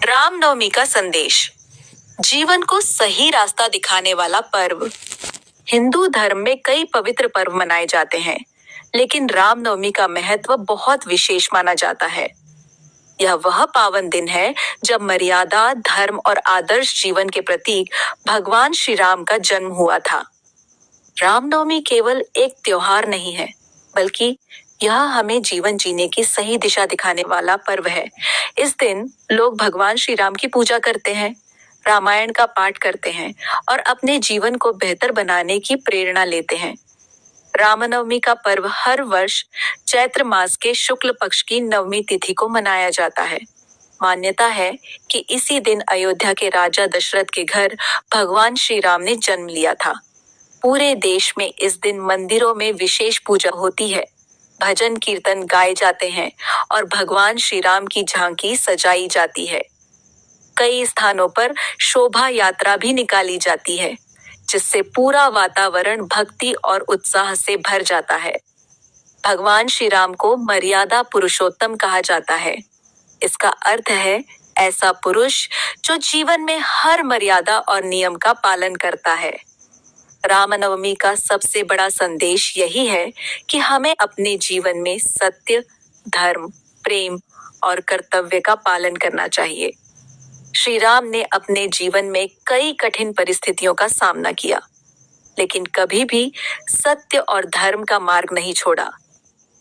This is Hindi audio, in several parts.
रामनवमी का संदेश। जीवन को सही रास्ता दिखाने वाला पर्व। हिंदू धर्म में कई पवित्र पर्व मनाए जाते हैं, लेकिन रामनवमी का महत्व बहुत विशेष माना जाता है। यह वह पावन दिन है जब मर्यादा, धर्म और आदर्श जीवन के प्रतीक भगवान श्री राम का जन्म हुआ था। रामनवमी केवल एक त्योहार नहीं है, बल्कि यह हमें जीवन जीने की सही दिशा दिखाने वाला पर्व है। इस दिन लोग भगवान श्री राम की पूजा करते हैं, रामायण का पाठ करते हैं और अपने जीवन को बेहतर बनाने की प्रेरणा लेते हैं। रामनवमी का पर्व हर वर्ष चैत्र मास के शुक्ल पक्ष की नवमी तिथि को मनाया जाता है। मान्यता है कि इसी दिन अयोध्या के राजा दशरथ के घर भगवान श्री राम ने जन्म लिया था। पूरे देश में इस दिन मंदिरों में विशेष पूजा होती है, भजन कीर्तन गाए जाते हैं और भगवान श्री राम की झांकी सजाई जाती है। कई स्थानों पर शोभा यात्रा भी निकाली जाती है, जिससे पूरा वातावरण भक्ति और उत्साह से भर जाता है। भगवान श्री राम को मर्यादा पुरुषोत्तम कहा जाता है। इसका अर्थ है ऐसा पुरुष जो जीवन में हर मर्यादा और नियम का पालन करता है। रामनवमी का सबसे बड़ा संदेश यही है कि हमें अपने जीवन में सत्य, धर्म, प्रेम और कर्तव्य का पालन करना चाहिए। श्री राम ने अपने जीवन में कई कठिन परिस्थितियों का सामना किया, लेकिन कभी भी सत्य और धर्म का मार्ग नहीं छोड़ा।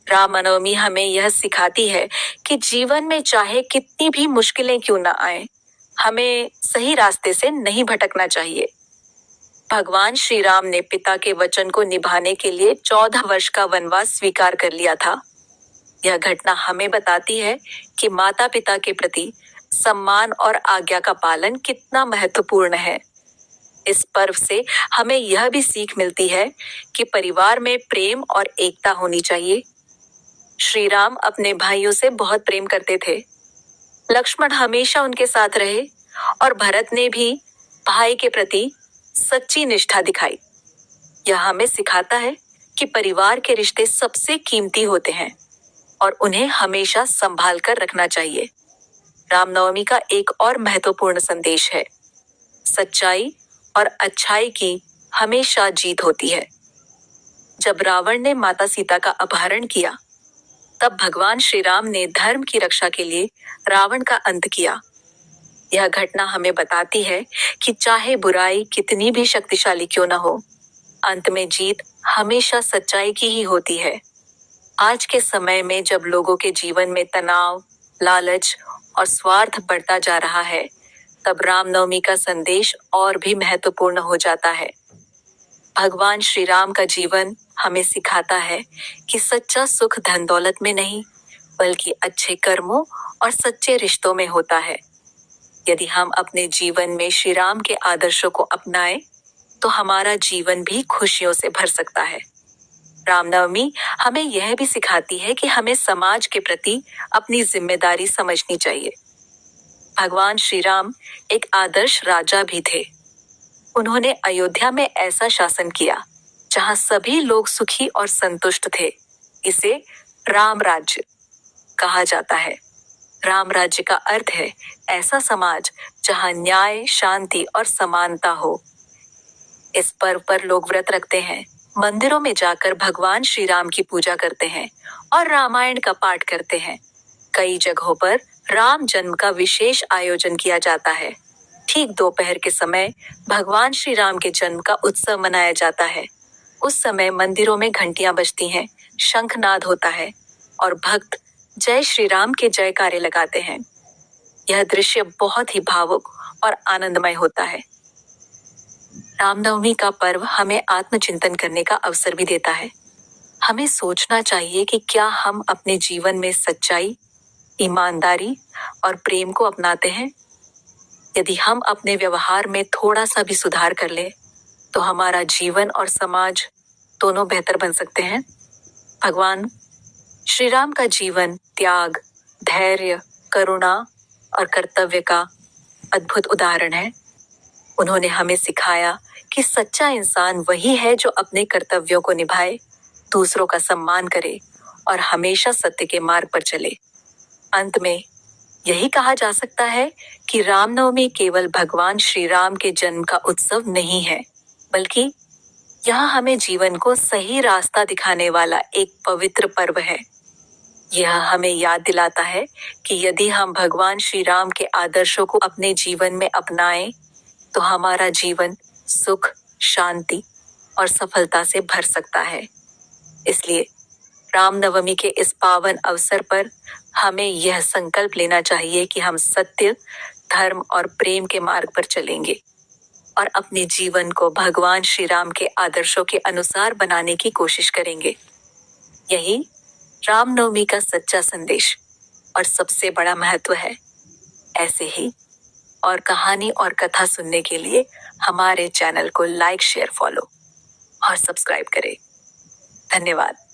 रामनवमी हमें यह सिखाती है कि जीवन में चाहे कितनी भी मुश्किलें क्यों न आए, हमें सही रास्ते से नहीं भटकना चाहिए। भगवान श्री राम ने पिता के वचन को निभाने के लिए 14 वर्ष का वनवास स्वीकार कर लिया था। यह घटना हमें बताती है कि माता पिता के प्रति सम्मान और आज्ञा का पालन कितना महत्वपूर्ण है। इस पर्व से हमें यह भी सीख मिलती है कि परिवार में प्रेम और एकता होनी चाहिए। श्री राम अपने भाइयों से बहुत प्रेम करते थे। लक्ष्मण हमेशा उनके साथ रहे और भरत ने भी भाई के प्रति सच्ची निष्ठा दिखाई। यह हमें सिखाता है कि परिवार के रिश्ते सबसे कीमती होते हैं और उन्हें हमेशा संभाल कर रखना चाहिए। रामनवमी का एक और महत्वपूर्ण संदेश है, सच्चाई और अच्छाई की हमेशा जीत होती है। जब रावण ने माता सीता का अपहरण किया, तब भगवान श्री राम ने धर्म की रक्षा के लिए रावण का अंत किया। यह घटना हमें बताती है कि चाहे बुराई कितनी भी शक्तिशाली क्यों न हो, अंत में जीत हमेशा सच्चाई की ही होती है। आज के समय में जब लोगों के जीवन में तनाव, लालच और स्वार्थ बढ़ता जा रहा है, तब रामनवमी का संदेश और भी महत्वपूर्ण हो जाता है। भगवान श्री राम का जीवन हमें सिखाता है कि सच्चा सुख धन दौलत में नहीं, बल्कि अच्छे कर्मों और सच्चे रिश्तों में होता है। यदि हम अपने जीवन में श्री राम के आदर्शों को अपनाएं, तो हमारा जीवन भी खुशियों से भर सकता है। रामनवमी हमें यह भी सिखाती है कि हमें समाज के प्रति अपनी जिम्मेदारी समझनी चाहिए। भगवान श्री राम एक आदर्श राजा भी थे। उन्होंने अयोध्या में ऐसा शासन किया जहां सभी लोग सुखी और संतुष्ट थे। इसे राम राज्य कहा जाता है। राम राज्य का अर्थ है ऐसा समाज जहां न्याय, शांति और समानता हो। इस पर्व पर लोग व्रत रखते हैं, मंदिरों में जाकर भगवान श्री राम की पूजा करते हैं और रामायण का पाठ करते हैं। कई जगहों पर राम जन्म का विशेष आयोजन किया जाता है। ठीक दोपहर के समय भगवान श्री राम के जन्म का उत्सव मनाया जाता है। उस समय मंदिरों में घंटियां बजती हैं, शंखनाद होता है और भक्त जय श्री राम के जयकारे लगाते हैं। यह दृश्य बहुत ही भावुक और आनंदमय होता है। रामनवमी का पर्व हमें आत्मचिंतन करने का अवसर भी देता है। हमें सोचना चाहिए कि क्या हम अपने जीवन में सच्चाई, ईमानदारी और प्रेम को अपनाते हैं। यदि हम अपने व्यवहार में थोड़ा सा भी सुधार कर लें, तो हमारा जीवन और समाज दोनों बेहतर बन सकते हैं। भगवान श्री राम का जीवन त्याग, धैर्य, करुणा और कर्तव्य का अद्भुत उदाहरण है। उन्होंने हमें सिखाया कि सच्चा इंसान वही है जो अपने कर्तव्यों को निभाए, दूसरों का सम्मान करे और हमेशा सत्य के मार्ग पर चले। अंत में यही कहा जा सकता है कि रामनवमी केवल भगवान श्री राम के जन्म का उत्सव नहीं है, बल्कि यह हमें जीवन को सही रास्ता दिखाने वाला एक पवित्र पर्व है। यह हमें याद दिलाता है कि यदि हम भगवान श्री राम के आदर्शों को अपने जीवन में अपनाएं, तो हमारा जीवन सुख, शांति और सफलता से भर सकता है। इसलिए रामनवमी के इस पावन अवसर पर हमें यह संकल्प लेना चाहिए कि हम सत्य, धर्म और प्रेम के मार्ग पर चलेंगे और अपने जीवन को भगवान श्री राम के आदर्शों के अनुसार बनाने की कोशिश करेंगे। यही रामनवमी का सच्चा संदेश और सबसे बड़ा महत्व है। ऐसे ही और कहानी और कथा सुनने के लिए हमारे चैनल को लाइक, शेयर, फॉलो और सब्सक्राइब करें। धन्यवाद।